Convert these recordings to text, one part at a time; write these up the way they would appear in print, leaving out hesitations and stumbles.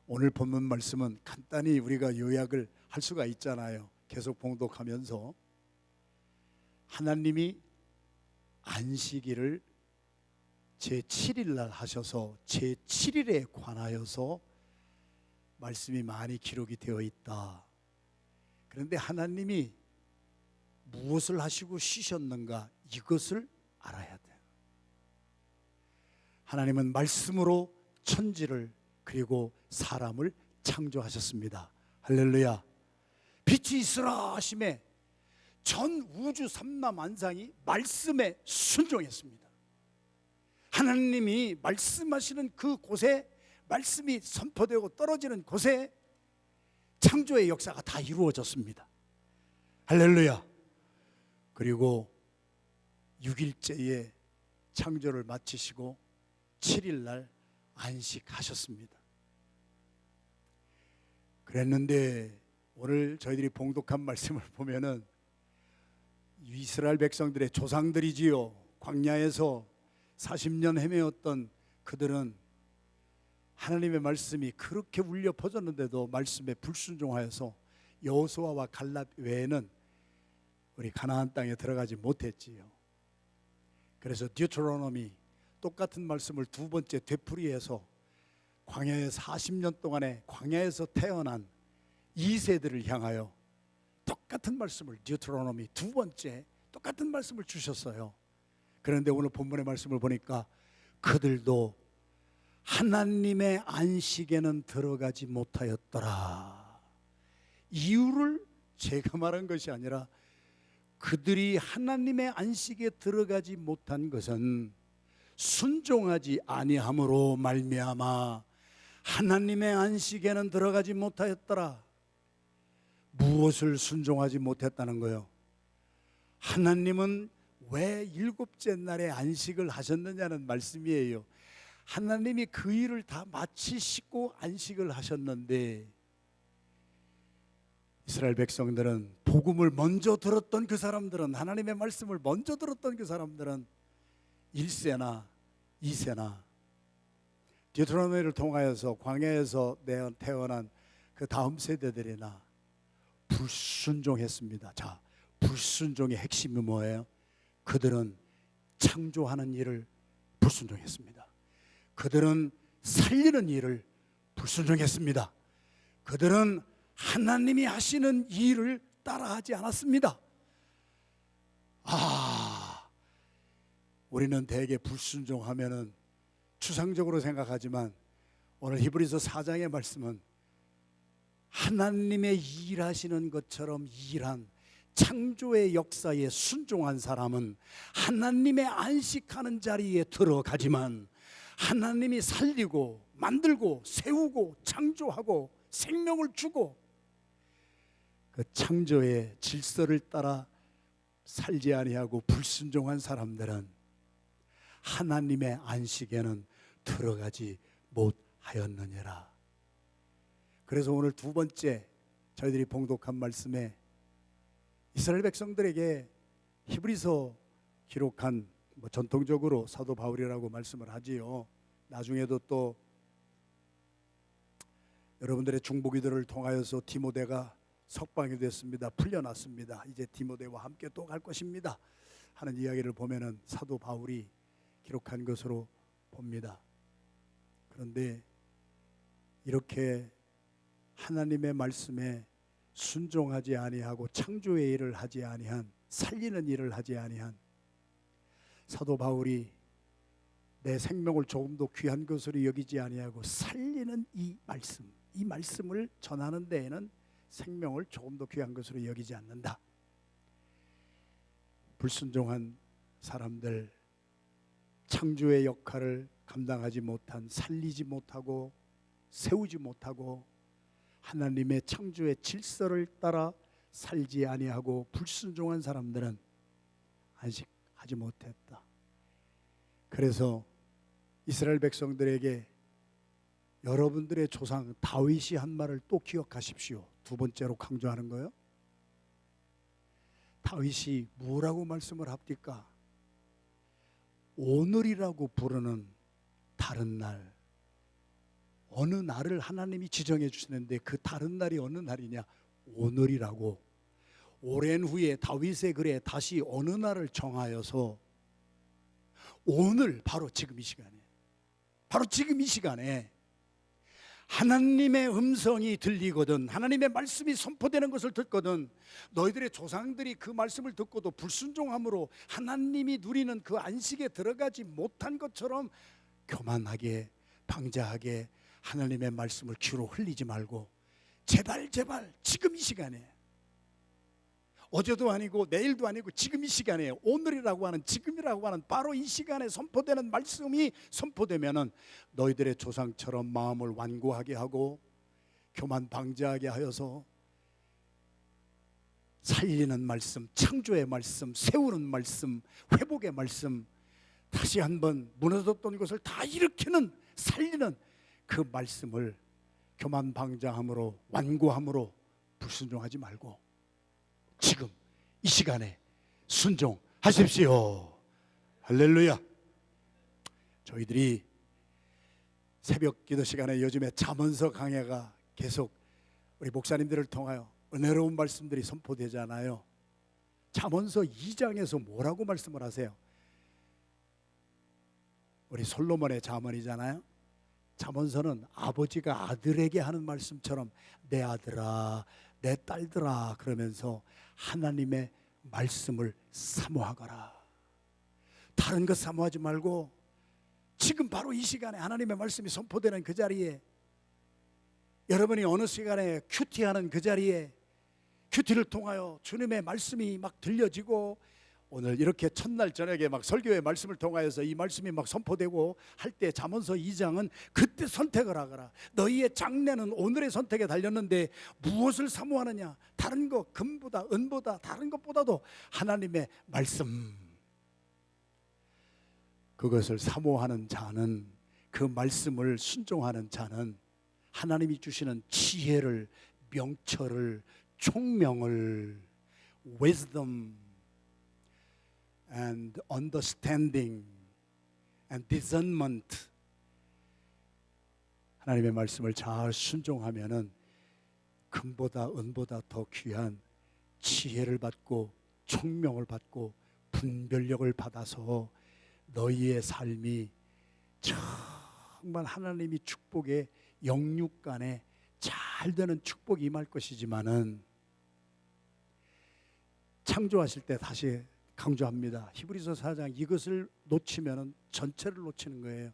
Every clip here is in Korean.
오늘 본문 말씀은 간단히 우리가 요약을 할 수가 있잖아요. 계속 봉독하면서 하나님이 안식일을 제7일 날 하셔서 제7일에 관하여서 말씀이 많이 기록이 되어 있다. 그런데 하나님이 무엇을 하시고 쉬셨는가, 이것을 알아야 돼요. 하나님은 말씀으로 천지를 그리고 사람을 창조하셨습니다. 할렐루야. 빛이 있으라 하심에 전 우주 삼라만상이 말씀에 순종했습니다. 하나님이 말씀하시는 그 곳에, 말씀이 선포되고 떨어지는 곳에 창조의 역사가 다 이루어졌습니다. 할렐루야. 그리고 6일째에 창조를 마치시고 7일 날 안식하셨습니다. 그랬는데 오늘 저희들이 봉독한 말씀을 보면은 이스라엘 백성들의 조상들이지요, 광야에서 40년 헤매었던 그들은 하나님의 말씀이 그렇게 울려 퍼졌는데도 말씀에 불순종하여서 여호수아와 갈렙 외에는 우리 가나안 땅에 들어가지 못했지요. 그래서 디우테로노미, 똑같은 말씀을 두 번째 되풀이해서 광야에 40년 동안에 광야에서 태어난 2세들을 향하여 똑같은 말씀을, 디우테로노미 두 번째 똑같은 말씀을 주셨어요. 그런데 오늘 본문의 말씀을 보니까 그들도 하나님의 안식에는 들어가지 못하였더라. 이유를 제가 말한 것이 아니라 그들이 하나님의 안식에 들어가지 못한 것은 순종하지 아니함으로 말미암아 하나님의 안식에는 들어가지 못하였더라. 무엇을 순종하지 못했다는 거예요? 하나님은 왜 일곱째 날에 안식을 하셨느냐는 말씀이에요. 하나님이 그 일을 다 마치시고 안식을 하셨는데 이스라엘 백성들은, 복음을 먼저 들었던 그 사람들은, 하나님의 말씀을 먼저 들었던 그 사람들은 1세나 2세나 디우테로노미를 통하여서 광야에서 태어난 그 다음 세대들이나 불순종했습니다. 자, 불순종의 핵심이 뭐예요? 그들은 창조하는 일을 불순종했습니다. 그들은 살리는 일을 불순종했습니다. 그들은 하나님이 하시는 일을 따라하지 않았습니다. 우리는 대개 불순종하면은 추상적으로 생각하지만 오늘 히브리서 4장의 말씀은 하나님의 일하시는 것처럼 일한 창조의 역사에 순종한 사람은 하나님의 안식하는 자리에 들어가지만 하나님이 살리고 만들고 세우고 창조하고 생명을 주고 그 창조의 질서를 따라 살지 아니하고 불순종한 사람들은 하나님의 안식에는 들어가지 못하였느니라. 그래서 오늘 두 번째 저희들이 봉독한 말씀에 이스라엘 백성들에게 히브리서 기록한, 전통적으로 사도 바울이라고 말씀을 하지요. 나중에도 또 여러분들의 중보기도를 통하여서 디모데가 석방이 됐습니다. 풀려났습니다. 이제 디모데와 함께 또 갈 것입니다 하는 이야기를 보면은 사도 바울이 기록한 것으로 봅니다. 그런데 이렇게 하나님의 말씀에 순종하지 아니하고 창조의 일을 하지 아니한, 살리는 일을 하지 아니한 사도 바울이 내 생명을 조금도 귀한 것으로 여기지 아니하고 살리는 이 말씀을 전하는 데에는 생명을 조금도 귀한 것으로 여기지 않는다. 불순종한 사람들, 창조의 역할을 감당하지 못한, 살리지 못하고 세우지 못하고 하나님의 창조의 질서를 따라 살지 아니하고 불순종한 사람들은 안식하지 못했다. 그래서 이스라엘 백성들에게 여러분들의 조상 다윗이 한 말을 또 기억하십시오. 두 번째로 강조하는 거예요. 다윗이 뭐라고 말씀을 합니까? 오늘이라고 부르는 다른 날, 어느 날을 하나님이 지정해 주시는데 그 다른 날이 어느 날이냐? 오늘이라고. 오랜 후에 다윗의 글에 다시 어느 날을 정하여서 오늘, 바로 지금 이 시간에, 바로 지금 이 시간에 하나님의 음성이 들리거든, 하나님의 말씀이 선포되는 것을 듣거든, 너희들의 조상들이 그 말씀을 듣고도 불순종함으로 하나님이 누리는 그 안식에 들어가지 못한 것처럼 교만하게 방자하게 하나님의 말씀을 귀로 흘리지 말고 제발 지금 이 시간에, 어제도 아니고 내일도 아니고 지금 이 시간에, 오늘이라고 하는, 지금이라고 하는 바로 이 시간에 선포되는 말씀이 선포되면은 너희들의 조상처럼 마음을 완고하게 하고 교만 방자하게 하여서 살리는 말씀, 창조의 말씀, 세우는 말씀, 회복의 말씀, 다시 한번 무너졌던 것을 다 일으키는, 살리는 그 말씀을 교만 방자함으로, 완고함으로 불순종하지 말고 지금 이 시간에 순종하십시오. 할렐루야. 저희들이 새벽 기도 시간에 요즘에 잠언서 강해가 계속 우리 목사님들을 통하여 은혜로운 말씀들이 선포되잖아요. 잠언서 2장에서 뭐라고 말씀을 하세요? 우리 솔로몬의 잠언이잖아요. 잠언서는 아버지가 아들에게 하는 말씀처럼 내 아들아, 내 딸들아 그러면서 하나님의 말씀을 사모하거라. 다른 것 사모하지 말고 지금 바로 이 시간에 하나님의 말씀이 선포되는 그 자리에, 여러분이 어느 시간에 큐티하는 그 자리에 큐티를 통하여 주님의 말씀이 막 들려지고, 오늘 이렇게 첫날 저녁에 막 설교의 말씀을 통하여서 이 말씀이 막 선포되고 할 때 잠언서 2장은 그때 선택을 하거라. 너희의 장래는 오늘의 선택에 달렸는데 무엇을 사모하느냐? 다른 것, 금보다 은보다 다른 것보다도 하나님의 말씀, 그것을 사모하는 자는, 그 말씀을 순종하는 자는 하나님이 주시는 지혜를, 명철을, 총명을, wisdom and understanding and discernment, 하나님의 말씀을 잘 순종하면은 금보다 은보다 더 귀한 지혜를 받고 총명을 받고 분별력을 받아서 너희의 삶이 정말 하나님이 축복의 영육간에 잘 되는 축복이 임할 것이지만은, 창조하실 때 다시 강조합니다. 히브리서 4장, 이것을 놓치면은 전체를 놓치는 거예요.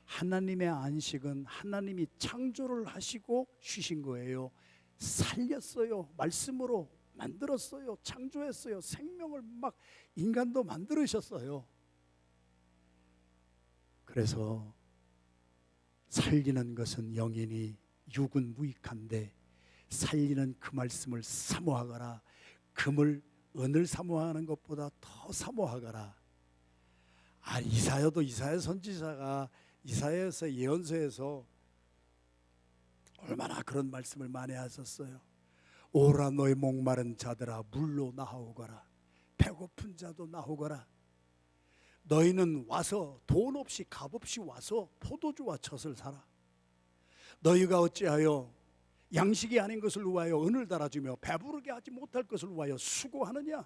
하나님의 안식은 하나님이 창조를 하시고 쉬신 거예요. 살렸어요. 말씀으로 만들었어요. 창조했어요. 생명을 막 인간도 만들으셨어요. 그래서 살리는 것은 영이니 육은 무익한데 살리는 그 말씀을 사모하거라. 금을 은을 사모하는 것보다 더 사모하거라. 이사야도, 이사야 선지자가 이사야서 예언서에서 얼마나 그런 말씀을 많이 하셨어요. 오라 너희 목마른 자들아 물로 나오거라. 배고픈 자도 나오거라. 너희는 와서 돈 없이 값 없이 와서 포도주와 젖을 사라. 너희가 어찌하여 양식이 아닌 것을 위하여 은을 달아주며 배부르게 하지 못할 것을 위하여 수고하느냐?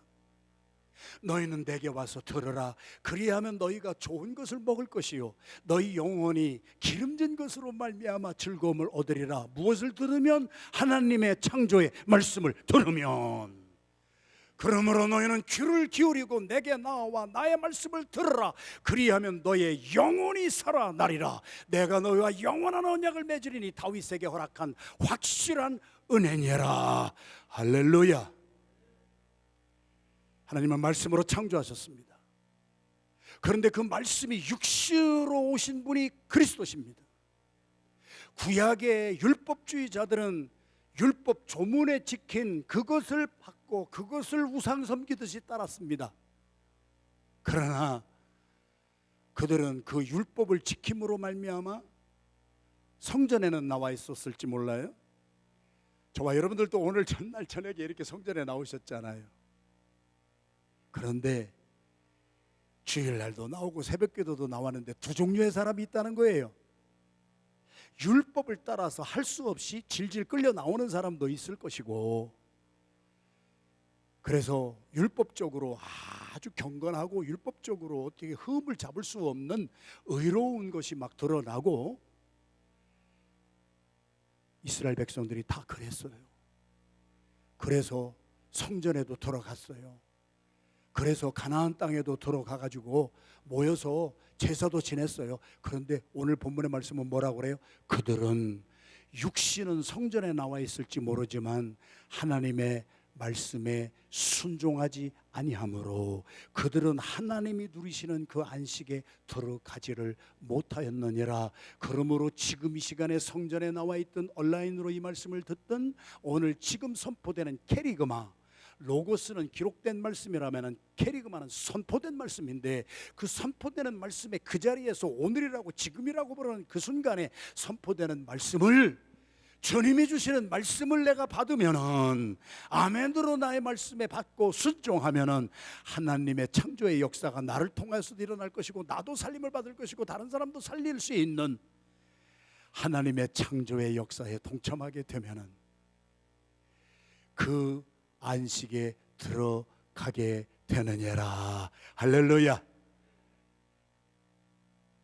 너희는 내게 와서 들으라. 그리하면 너희가 좋은 것을 먹을 것이요 너희 영혼이 기름진 것으로 말미암아 즐거움을 얻으리라. 무엇을 들으면? 하나님의 창조의 말씀을 들으면. 그러므로 너희는 귀를 기울이고 내게 나와 나의 말씀을 들으라. 그리하면 너의 영혼이 살아나리라. 내가 너희와 영원한 언약을 맺으리니 다윗에게 허락한 확실한 은혜니라. 할렐루야. 하나님은 말씀으로 창조하셨습니다. 그런데 그 말씀이 육신으로 오신 분이 그리스도십니다. 구약의 율법주의자들은 율법 조문에 찍힌 그것을 받고 그것을 우상 섬기듯이 따랐습니다. 그러나 그들은 그 율법을 지킴으로 말미암아 성전에는 나와 있었을지 몰라요. 저와 여러분들도 오늘 전날 저녁에 이렇게 성전에 나오셨잖아요. 그런데 주일날도 나오고 새벽기도도 나왔는데 두 종류의 사람이 있다는 거예요. 율법을 따라서 할 수 없이 질질 끌려 나오는 사람도 있을 것이고, 그래서 율법적으로 아주 경건하고 율법적으로 어떻게 흠을 잡을 수 없는 의로운 것이 막 드러나고, 이스라엘 백성들이 다 그랬어요. 그래서 성전에도 들어갔어요. 그래서 가나안 땅에도 들어가 가지고 모여서 제사도 지냈어요. 그런데 오늘 본문의 말씀은 뭐라고 그래요? 그들은 육신은 성전에 나와 있을지 모르지만 하나님의 말씀에 순종하지 아니하므로 그들은 하나님이 누리시는 그 안식에 들어가지를 못하였느니라. 그러므로 지금 이 시간에 성전에 나와 있던, 온라인으로 이 말씀을 듣던, 오늘 지금 선포되는 캐리그마, 로고스는 기록된 말씀이라면 캐리그마는 선포된 말씀인데, 그 선포되는 말씀의 그 자리에서 오늘이라고 지금이라고 부르는 그 순간에 선포되는 말씀을, 주님이 주시는 말씀을 내가 받으면은, 아멘으로 나의 말씀에 받고 순종하면은 하나님의 창조의 역사가 나를 통해서도 일어날 것이고, 나도 살림을 받을 것이고, 다른 사람도 살릴 수 있는 하나님의 창조의 역사에 동참하게 되면은 그 안식에 들어가게 되느니라. 할렐루야.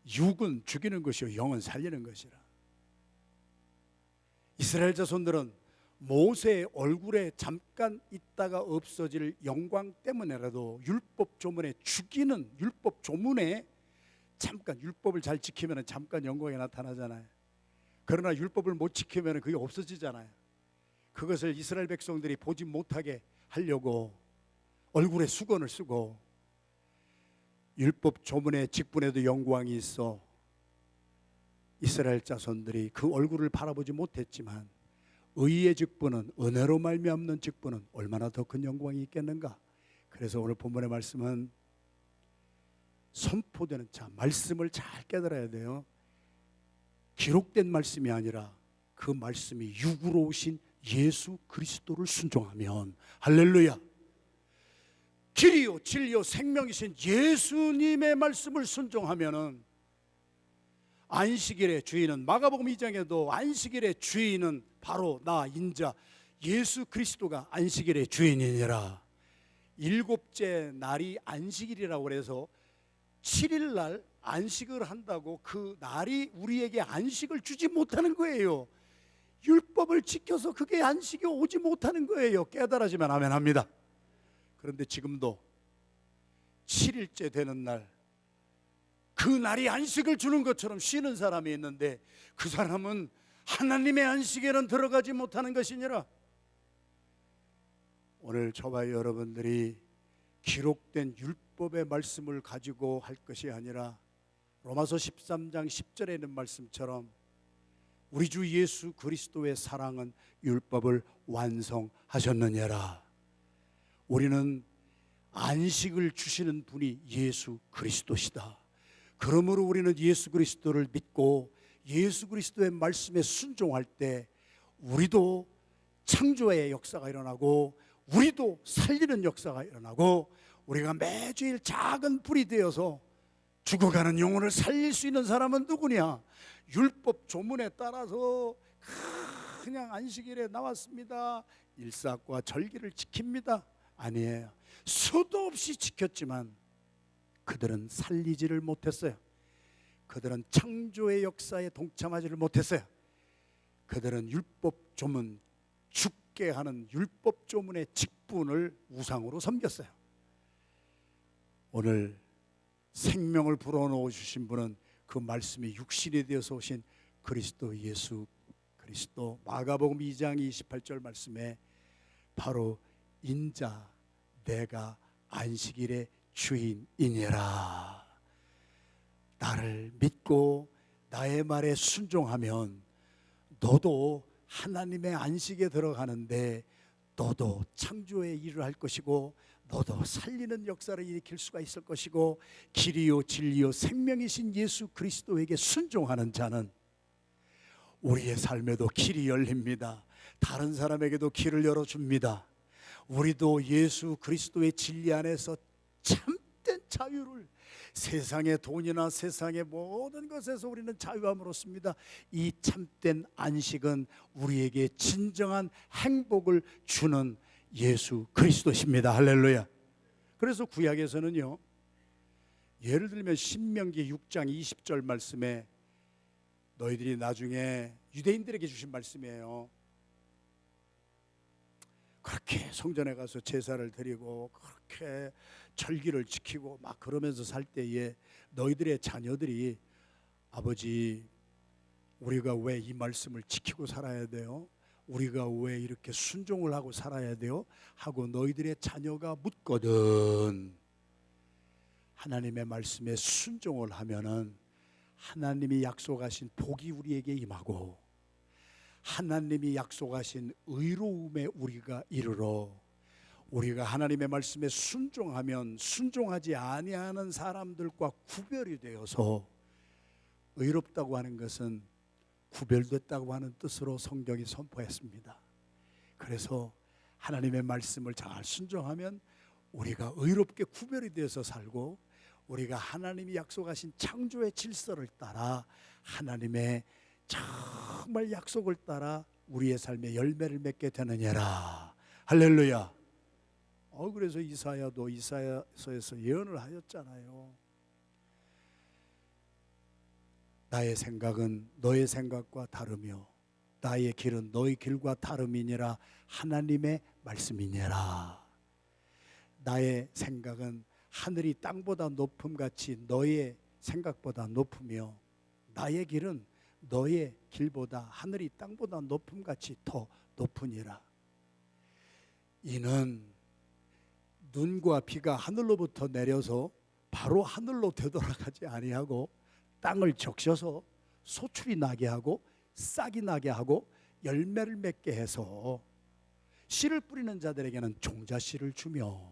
육은 죽이는 것이요 영은 살리는 것이라. 이스라엘 자손들은 모세의 얼굴에 잠깐 있다가 없어질 영광 때문에라도 율법 조문에 죽이는, 율법 조문에 잠깐, 율법을 잘 지키면 잠깐 영광이 나타나잖아요. 그러나 율법을 못 지키면 그게 없어지잖아요. 그것을 이스라엘 백성들이 보지 못하게 하려고 얼굴에 수건을 쓰고, 율법 조문의 직분에도 영광이 있어 이스라엘 자손들이 그 얼굴을 바라보지 못했지만, 의의 직분은, 은혜로 말미암는 직분은 얼마나 더 큰 영광이 있겠는가. 그래서 오늘 본문의 말씀은 선포되는 자, 말씀을 잘 깨달아야 돼요. 기록된 말씀이 아니라 그 말씀이 육으로 오신 예수 그리스도를 순종하면, 할렐루야, 길이요 진리요 생명이신 예수님의 말씀을 순종하면은, 안식일의 주인은, 마가복음 2장에도 안식일의 주인은 바로 나 인자 예수 그리스도가 안식일의 주인이니라. 일곱째 날이 안식일이라고 그래서 7일 날 안식을 한다고 그 날이 우리에게 안식을 주지 못하는 거예요. 율법을 지켜서 그게 안식이 오지 못하는 거예요. 깨달아지면 아멘 합니다. 그런데 지금도 7일째 되는 날, 그 날이 안식을 주는 것처럼 쉬는 사람이 있는데, 그 사람은 하나님의 안식에는 들어가지 못하는 것이니라. 오늘 저와 여러분들이 기록된 율법의 말씀을 가지고 할 것이 아니라, 로마서 13장 10절에 있는 말씀처럼 우리 주 예수 그리스도의 사랑은 율법을 완성하셨느니라. 우리는 안식을 주시는 분이 예수 그리스도시다. 그러므로 우리는 예수 그리스도를 믿고 예수 그리스도의 말씀에 순종할 때 우리도 창조의 역사가 일어나고, 우리도 살리는 역사가 일어나고, 우리가 매주일 작은 불이 되어서 죽어가는 영혼을 살릴 수 있는 사람은 누구냐? 율법 조문에 따라서 그냥 안식일에 나왔습니다, 일삭과 절기를 지킵니다, 아니에요. 수도 없이 지켰지만 그들은 살리지를 못했어요. 그들은 창조의 역사에 동참하지를 못했어요. 그들은 율법 조문, 죽게 하는 율법 조문의 직분을 우상으로 섬겼어요. 오늘 생명을 불어넣어 주신 분은 그 말씀이 육신이 되어서 오신 그리스도 예수 그리스도. 마가복음 2장 28절 말씀에 바로 인자 내가 안식일의 주인이니라. 나를 믿고 나의 말에 순종하면 너도 하나님의 안식에 들어가는데, 너도 창조의 일을 할 것이고, 너도 살리는 역사를 일으킬 수가 있을 것이고, 길이요 진리요 생명이신 예수 그리스도에게 순종하는 자는 우리의 삶에도 길이 열립니다. 다른 사람에게도 길을 열어줍니다. 우리도 예수 그리스도의 진리 안에서 참 참된 자유를, 세상의 돈이나 세상의 모든 것에서 우리는 자유함을 얻습니다. 이 참된 안식은 우리에게 진정한 행복을 주는 예수 그리스도십니다. 할렐루야. 그래서 구약에서는요, 예를 들면 신명기 6장 20절 말씀에, 너희들이 나중에 유대인들에게 주신 말씀이에요. 그렇게 성전에 가서 제사를 드리고 그렇게 절기를 지키고 막 그러면서 살 때에 너희들의 자녀들이, 아버지 우리가 왜 이 말씀을 지키고 살아야 돼요? 우리가 왜 이렇게 순종을 하고 살아야 돼요? 하고 너희들의 자녀가 묻거든. 하나님의 말씀에 순종을 하면은 하나님이 약속하신 복이 우리에게 임하고, 하나님이 약속하신 의로움에 우리가 이르러, 우리가 하나님의 말씀에 순종하면 순종하지 아니하는 사람들과 구별이 되어서, 의롭다고 하는 것은 구별됐다고 하는 뜻으로 성경이 선포했습니다. 그래서 하나님의 말씀을 잘 순종하면 우리가 의롭게 구별이 되어서 살고, 우리가 하나님이 약속하신 창조의 질서를 따라 하나님의 정말 약속을 따라 우리의 삶에 열매를 맺게 되느니라. 할렐루야. 그래서 이사야도 이사야서에서 예언을 하였잖아요. 나의 생각은 너의 생각과 다르며 나의 길은 너의 길과 다름이니라. 하나님의 말씀이니라. 나의 생각은 하늘이 땅보다 높음같이 너의 생각보다 높으며, 나의 길은 너의 길보다 하늘이 땅보다 높음같이 더 높으니라. 이는 눈과 비가 하늘로부터 내려서 바로 하늘로 되돌아가지 아니하고 땅을 적셔서 소출이 나게 하고 싹이 나게 하고 열매를 맺게 해서 씨를 뿌리는 자들에게는 종자씨를 주며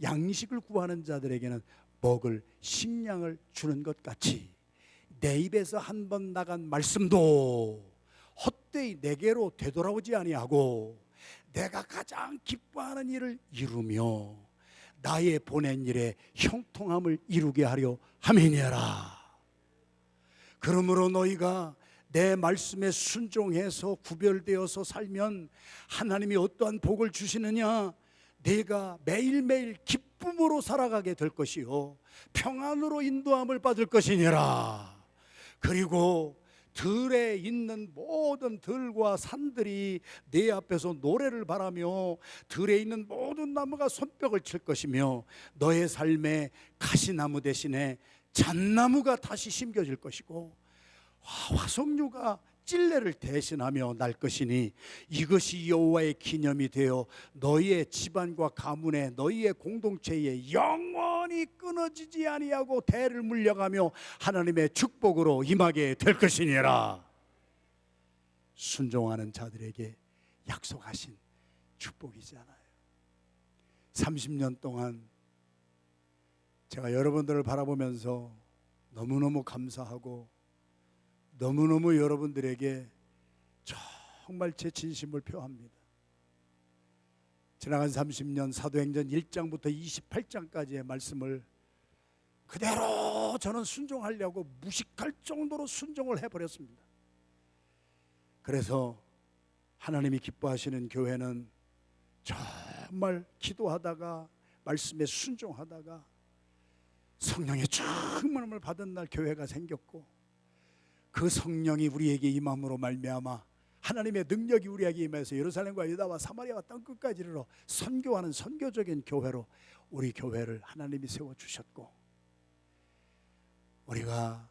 양식을 구하는 자들에게는 먹을 식량을 주는 것 같이, 내 입에서 한 번 나간 말씀도 헛되이 내게로 되돌아오지 아니하고 내가 가장 기뻐하는 일을 이루며 나의 보낸 일에 형통함을 이루게 하려 함이니라. 그러므로 너희가 내 말씀에 순종해서 구별되어서 살면 하나님이 어떠한 복을 주시느냐? 내가 매일매일 기쁨으로 살아가게 될 것이요 평안으로 인도함을 받을 것이니라. 그리고 들에 있는 모든 들과 산들이 내 앞에서 노래를 바라며 들에 있는 모든 나무가 손뼉을 칠 것이며, 너의 삶에 가시나무 대신에 잣나무가 다시 심겨질 것이고, 화석류가 찔레를 대신하며 날 것이니, 이것이 여호와의 기념이 되어 너희의 집안과 가문에 너희의 공동체에 영원히 끊어지지 아니하고 대를 물려가며 하나님의 축복으로 임하게 될 것이니라. 순종하는 자들에게 약속하신 축복이잖아요. 30년 동안 제가 여러분들을 바라보면서 너무너무 감사하고, 너무너무 여러분들에게 정말 제 진심을 표합니다. 지나간 30년 사도행전 1장부터 28장까지의 말씀을 그대로 저는 순종하려고 무식할 정도로 순종을 해버렸습니다. 그래서 하나님이 기뻐하시는 교회는 정말 기도하다가 말씀에 순종하다가 성령의 충만함을 받은 날 교회가 생겼고, 그 성령이 우리에게 임함으로 말미암아 하나님의 능력이 우리에게 임해서 예루살렘과 유다와 사마리아와 땅끝까지 이르러 선교하는 선교적인 교회로 우리 교회를 하나님이 세워주셨고, 우리가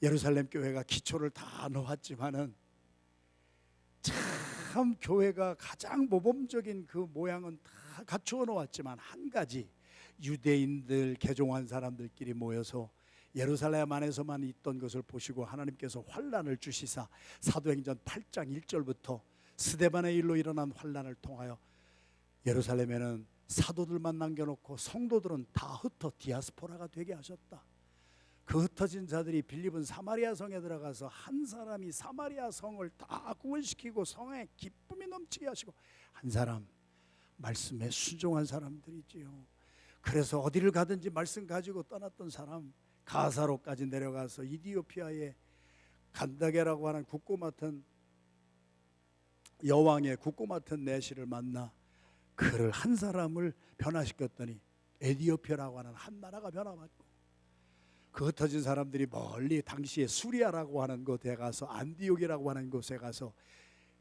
예루살렘 교회가 기초를 다 놓았지만은 참 교회가 가장 모범적인 그 모양은 다 갖추어 놓았지만, 한 가지 유대인들 개종한 사람들끼리 모여서 예루살렘 안에서만 있던 것을 보시고 하나님께서 환난을 주시사 사도행전 8장 1절부터 스데반의 일로 일어난 환난을 통하여 예루살렘에는 사도들만 남겨놓고 성도들은 다 흩어 디아스포라가 되게 하셨다. 그 흩어진 자들이 빌립은 사마리아 성에 들어가서 한 사람이 사마리아 성을 다 구원시키고 성에 기쁨이 넘치게 하시고, 한 사람 말씀에 순종한 사람들이지요. 그래서 어디를 가든지 말씀 가지고 떠났던 사람, 가사로까지 내려가서 이디오피아의 간다게라고 하는 국고 맡은 여왕의 국고 맡은 내시를 만나 그를 한 사람을 변화시켰더니 에디오피아라고 하는 한 나라가 변화받고, 그 흩어진 사람들이 멀리 당시에 수리아라고 하는 곳에 가서, 안디옥이라고 하는 곳에 가서,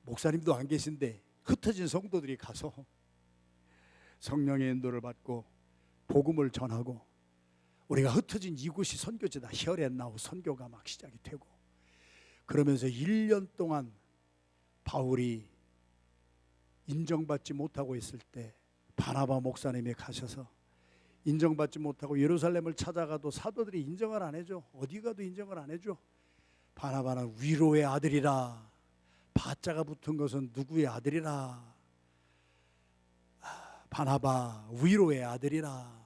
목사님도 안 계신데 흩어진 성도들이 가서 성령의 인도를 받고 복음을 전하고, 우리가 흩어진 이곳이 선교지다, 히어렛나우 선교가 막 시작이 되고, 그러면서 1년 동안 바울이 인정받지 못하고 있을 때 바나바 목사님이 가셔서, 인정받지 못하고 예루살렘을 찾아가도 사도들이 인정을 안 해줘. 어디 가도 인정을 안 해줘. 바나바는 위로의 아들이라, 바자가 붙은 것은 누구의 아들이라, 바나바 위로의 아들이라,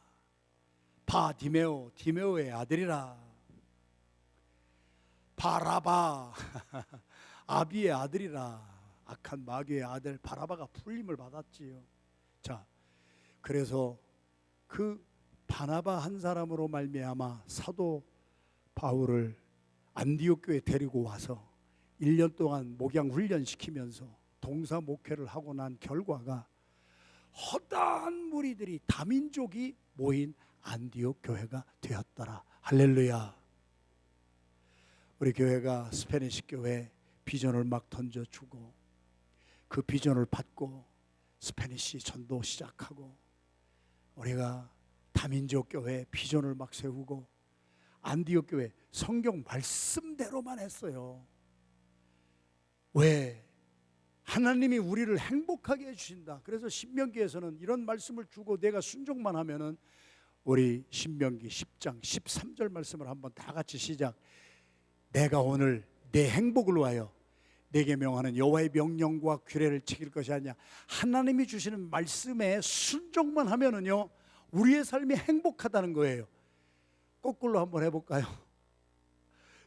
바디메오 디메오의 아들이라, 바라바 아비의 아들이라, 악한 마귀의 아들 바라바가 풀림을 받았지요. 자, 그래서 그 바나바 한 사람으로 말미암아 사도 바울을 안디옥 교회에 데리고 와서 1년 동안 목양 훈련시키면서 동사 목회를 하고 난 결과가 허다한 무리들이, 다민족이 모인 안디옥 교회가 되었더라. 할렐루야. 우리 교회가 스페니시 교회 비전을 막 던져주고, 그 비전을 받고 스페니시 전도 시작하고, 우리가 다민족 교회 비전을 막 세우고, 안디옥 교회 성경 말씀대로만 했어요. 왜? 하나님이 우리를 행복하게 해주신다. 그래서 신명기에서는 이런 말씀을 주고 내가 순종만 하면은, 우리 신명기 10장 13절 말씀을 한번 다 같이 시작. 내가 오늘 내 행복을 위하여 내게 명하는 여호와의 명령과 규례를 지킬 것이 아니냐. 하나님이 주시는 말씀에 순종만 하면은요, 우리의 삶이 행복하다는 거예요. 거꾸로 한번 해볼까요?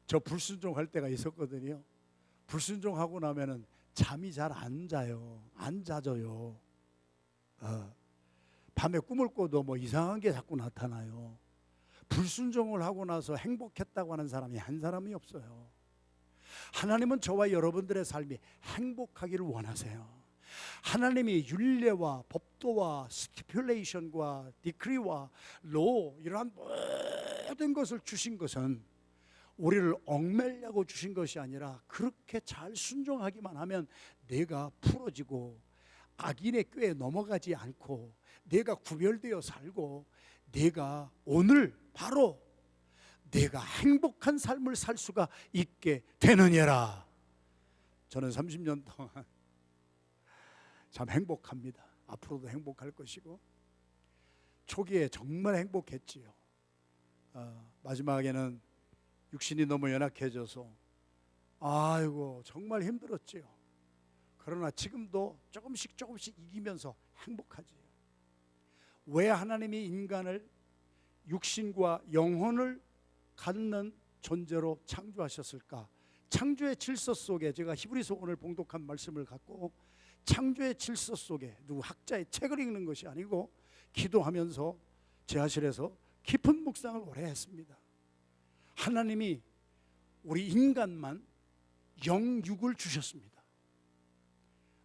저 불순종할 때가 있었거든요. 불순종하고 나면은 잠이 잘 안 자요. 안 자져요. 밤에 꿈을 꿔도 뭐 이상한 게 자꾸 나타나요. 불순종을 하고 나서 행복했다고 하는 사람이 한 사람이 없어요. 하나님은 저와 여러분들의 삶이 행복하기를 원하세요. 하나님이 율례와 법도와 스티플레이션과 디크리와 로, 이러한 모든 것을 주신 것은 우리를 얽매려고 주신 것이 아니라, 그렇게 잘 순종하기만 하면 내가 풀어지고 악인의 꾀에 넘어가지 않고 내가 구별되어 살고, 내가 오늘 바로 내가 행복한 삶을 살 수가 있게 되느니라. 저는 30년 동안 참 행복합니다. 앞으로도 행복할 것이고, 초기에 정말 행복했지요. 마지막에는 육신이 너무 연약해져서 아이고 정말 힘들었지요. 그러나 지금도 조금씩 이기면서 행복하지요. 왜 하나님이 인간을 육신과 영혼을 갖는 존재로 창조하셨을까? 창조의 질서 속에, 제가 히브리서 오늘 봉독한 말씀을 갖고, 창조의 질서 속에 누구 학자의 책을 읽는 것이 아니고 기도하면서 제아실에서 깊은 묵상을 오래 했습니다. 하나님이 우리 인간만 영육을 주셨습니다.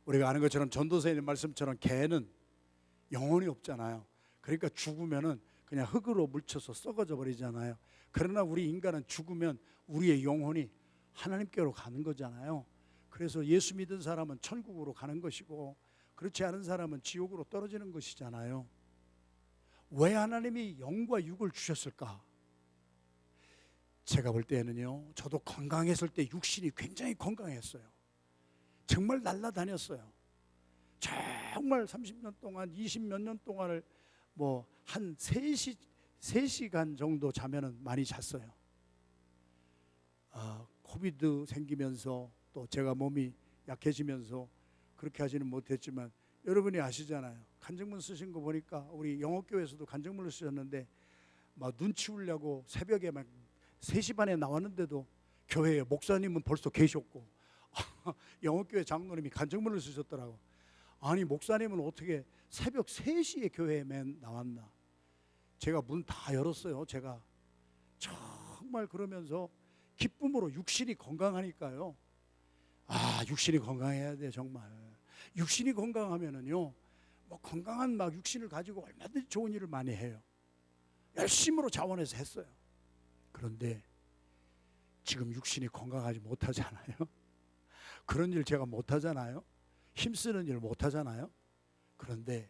우리가 아는 것처럼 전도서의 말씀처럼 개는 영혼이 없잖아요. 그러니까 죽으면은 그냥 흙으로 묻혀서 썩어져 버리잖아요. 그러나 우리 인간은 죽으면 우리의 영혼이 하나님께로 가는 거잖아요. 그래서 예수 믿은 사람은 천국으로 가는 것이고, 그렇지 않은 사람은 지옥으로 떨어지는 것이잖아요. 왜 하나님이 영과 육을 주셨을까? 제가 볼 때는요, 저도 건강했을 때 육신이 굉장히 건강했어요. 정말 날아다녔어요. 정말 30년 동안 20몇 년 동안을 뭐 한 3시간 정도 자면은 많이 잤어요. 코비드 생기면서 또 제가 몸이 약해지면서 그렇게 하지는 못했지만, 여러분이 아시잖아요. 간증문 쓰신 거 보니까 우리 영업교회에서도 간증문을 쓰셨는데, 막 눈 치우려고 새벽에 막 3시 반에 나왔는데도 교회에 목사님은 벌써 계셨고 영업교회 장로님이 간증문을 쓰셨더라고. 아니 목사님은 어떻게 새벽 3시에 교회에 맨 나왔나? 제가 문 다 열었어요. 제가 정말 그러면서 기쁨으로 육신이 건강하니까요. 아, 육신이 건강해야 돼 정말. 육신이 건강하면은요, 뭐 건강한 막 육신을 가지고 얼마든지 좋은 일을 많이 해요. 열심으로 자원해서 했어요. 그런데 지금 육신이 건강하지 못하잖아요. 그런 일 제가 못하잖아요. 힘쓰는 일 못하잖아요. 그런데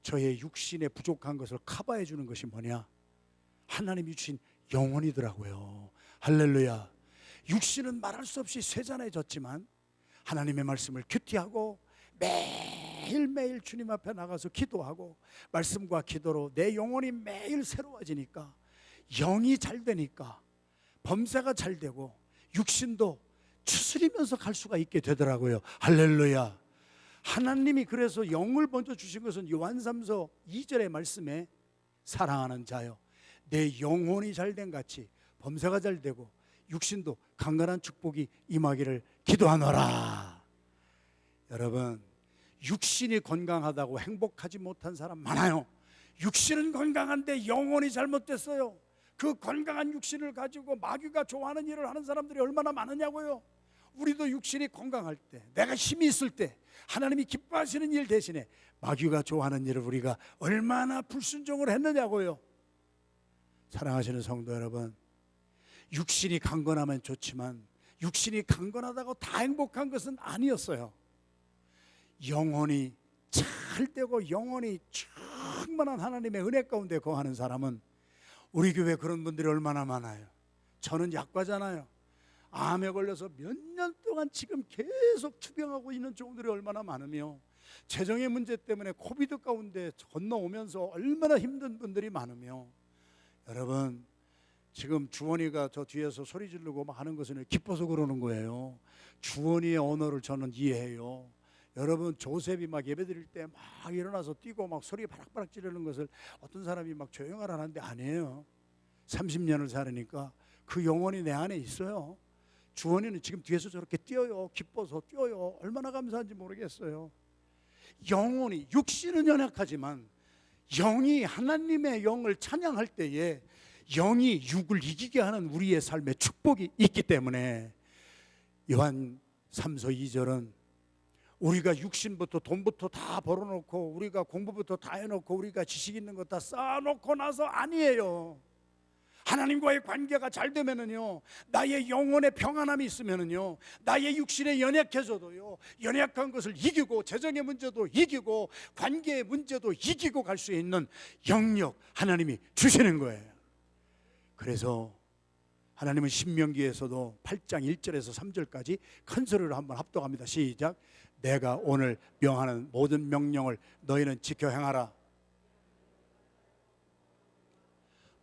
저의 육신의 부족한 것을 커버해 주는 것이 뭐냐? 하나님이 주신 영혼이더라고요. 할렐루야. 육신은 말할 수 없이 쇠잔해졌지만 하나님의 말씀을 큐티하고 매일매일 주님 앞에 나가서 기도하고 말씀과 기도로 내 영혼이 매일 새로워지니까, 영이 잘 되니까 범사가 잘 되고 육신도 추스리면서 갈 수가 있게 되더라고요. 할렐루야. 하나님이 그래서 영을 먼저 주신 것은 요한3서 2절의 말씀에 사랑하는 자여, 내 영혼이 잘된 같이 범사가 잘 되고 육신도 강건한 축복이 임하기를 기도하노라. 여러분, 육신이 건강하다고 행복하지 못한 사람 많아요. 육신은 건강한데 영혼이 잘못됐어요. 그 건강한 육신을 가지고 마귀가 좋아하는 일을 하는 사람들이 얼마나 많으냐고요. 우리도 육신이 건강할 때, 내가 힘이 있을 때 하나님이 기뻐하시는 일 대신에 마귀가 좋아하는 일을 우리가 얼마나 불순종을 했느냐고요. 사랑하시는 성도 여러분, 육신이 강건하면 좋지만 육신이 강건하다고 다 행복한 것은 아니었어요. 영혼이 잘 되고 영혼이 충만한 하나님의 은혜 가운데 거하는 사람은, 우리 교회 그런 분들이 얼마나 많아요. 저는 약과잖아요. 암에 걸려서 몇 년 동안 지금 계속 투병하고 있는 종들이 얼마나 많으며, 재정의 문제 때문에 코비드 가운데 건너오면서 얼마나 힘든 분들이 많으며, 여러분 지금 주원이가 저 뒤에서 소리 지르고 막 하는 것은 기뻐서 그러는 거예요. 주원이의 언어를 저는 이해해요. 여러분, 조셉이 막 예배 드릴 때 막 일어나서 뛰고 막 소리 바락바락 지르는 것을 어떤 사람이 막 조용하라는데 아니에요. 30년을 살으니까 그 영혼이 내 안에 있어요. 주원이는 지금 뒤에서 저렇게 뛰어요. 기뻐서 뛰어요. 얼마나 감사한지 모르겠어요. 영혼이, 육신은 연약하지만 영이 하나님의 영을 찬양할 때에 영이 육을 이기게 하는 우리의 삶의 축복이 있기 때문에, 요한 3서 2절은 우리가 육신부터 돈부터 다 벌어놓고 우리가 공부부터 다 해놓고 우리가 지식 있는 거 다 쌓아놓고 나서 아니에요. 하나님과의 관계가 잘 되면은요, 나의 영혼의 평안함이 있으면은요, 나의 육신에 연약해져도요, 연약한 것을 이기고 재정의 문제도 이기고 관계의 문제도 이기고 갈 수 있는 영역 하나님이 주시는 거예요. 그래서 하나님은 신명기에서도 8장 1절에서 3절까지 큰 소리로 한번 합독합니다. 시작. 내가 오늘 명하는 모든 명령을 너희는 지켜 행하라.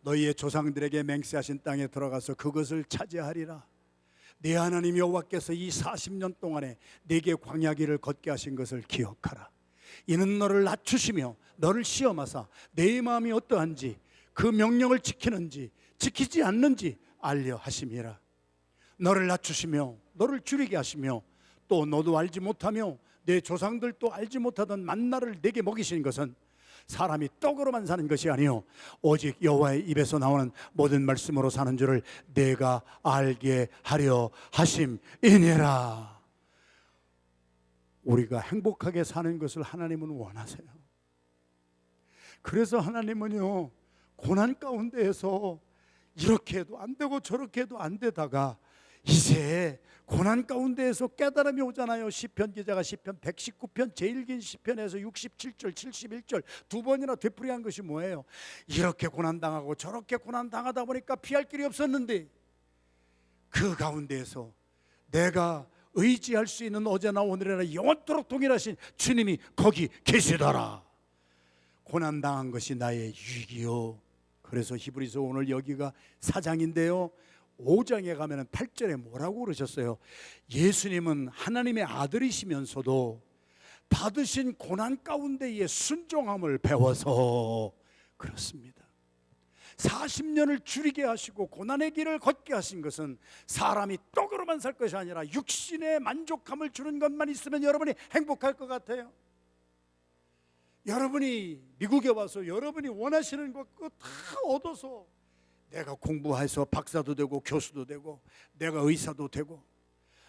너희의 조상들에게 맹세하신 땅에 들어가서 그것을 차지하리라. 네 하나님 여호와께서 이 40년 동안에 네게 광야길을 걷게 하신 것을 기억하라. 이는 너를 낮추시며 너를 시험하사 네 마음이 어떠한지 그 명령을 지키는지 지키지 않는지 알려 하심이라. 너를 낮추시며 너를 줄이게 하시며 또 너도 알지 못하며 내 조상들도 알지 못하던 만나를 내게 먹이신 것은 사람이 떡으로만 사는 것이 아니요 오직 여호와의 입에서 나오는 모든 말씀으로 사는 줄을 내가 알게 하려 하심이니라. 우리가 행복하게 사는 것을 하나님은 원하세요. 그래서 하나님은요, 고난 가운데에서 이렇게 해도 안 되고 저렇게 해도 안 되다가 이제 고난 가운데에서 깨달음이 오잖아요. 시편 기자가 시편 119편 제일 긴 시편에서 67절 71절 두 번이나 되풀이한 것이 뭐예요? 이렇게 고난당하고 저렇게 고난당하다 보니까 피할 길이 없었는데 그 가운데에서 내가 의지할 수 있는 어제나 오늘이나 영원토록 동일하신 주님이 거기 계시더라. 고난당한 것이 나의 유익이요. 그래서 히브리서 오늘 여기가 4장인데요 5장에 가면 8절에 뭐라고 그러셨어요? 예수님은 하나님의 아들이시면서도 받으신 고난 가운데의 순종함을 배워서 그렇습니다. 40년을 줄이게 하시고 고난의 길을 걷게 하신 것은 사람이 떡으로만 살 것이 아니라 육신의 만족함을 주는 것만 있으면 여러분이 행복할 것 같아요. 여러분이 미국에 와서 여러분이 원하시는 것 그거 다 얻어서 내가 공부해서 박사도 되고 교수도 되고 내가 의사도 되고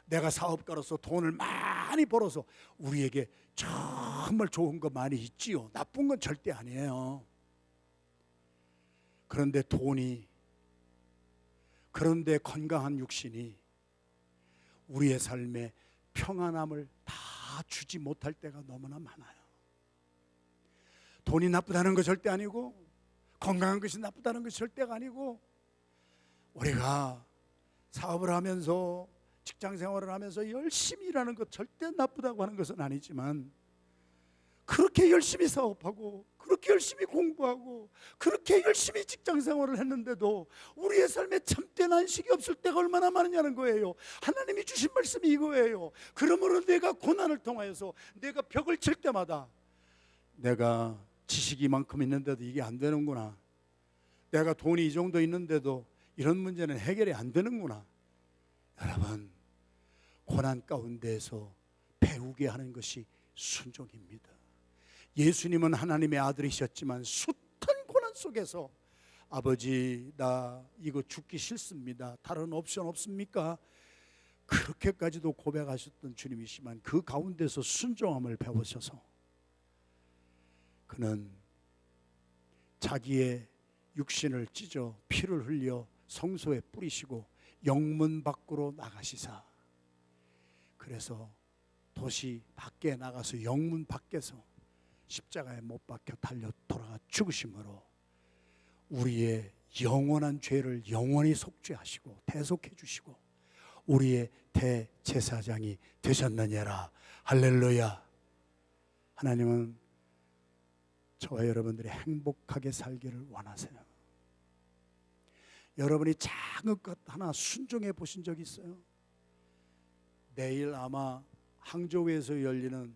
내가 사업가로서 돈을 많이 벌어서 우리에게 정말 좋은 거 많이 있지요. 나쁜 건 절대 아니에요. 그런데 돈이, 그런데 건강한 육신이 우리의 삶에 평안함을 다 주지 못할 때가 너무나 많아요. 돈이 나쁘다는 거 절대 아니고 건강한 것이 나쁘다는 것이 절대가 아니고, 우리가 사업을 하면서 직장 생활을 하면서 열심히 일하는 것 절대 나쁘다고 하는 것은 아니지만, 그렇게 열심히 사업하고 그렇게 열심히 공부하고 그렇게 열심히 직장 생활을 했는데도 우리의 삶에 참된 안식이 없을 때가 얼마나 많으냐는 거예요. 하나님이 주신 말씀이 이거예요. 그러므로 내가 고난을 통하여서 내가 벽을 칠 때마다 내가 지식이 이만큼 있는데도 이게 안 되는구나, 내가 돈이 이 정도 있는데도 이런 문제는 해결이 안 되는구나. 여러분, 고난 가운데에서 배우게 하는 것이 순종입니다. 예수님은 하나님의 아들이셨지만 숱한 고난 속에서 아버지 나 이거 죽기 싫습니다, 다른 옵션 없습니까? 그렇게까지도 고백하셨던 주님이시지만 그 가운데서 순종함을 배우셔서 그는 자기의 육신을 찢어 피를 흘려 성소에 뿌리시고 영문 밖으로 나가시사, 그래서 도시 밖에 나가서 영문 밖에서 십자가에 못 박혀 달려 돌아가 죽으심으로 우리의 영원한 죄를 영원히 속죄하시고 대속해 주시고 우리의 대제사장이 되셨느니라. 할렐루야. 하나님은 저와 여러분들이 행복하게 살기를 원하세요. 여러분이 작은 것 하나 순종해 보신 적 있어요? 내일 아마 항저우에서 열리는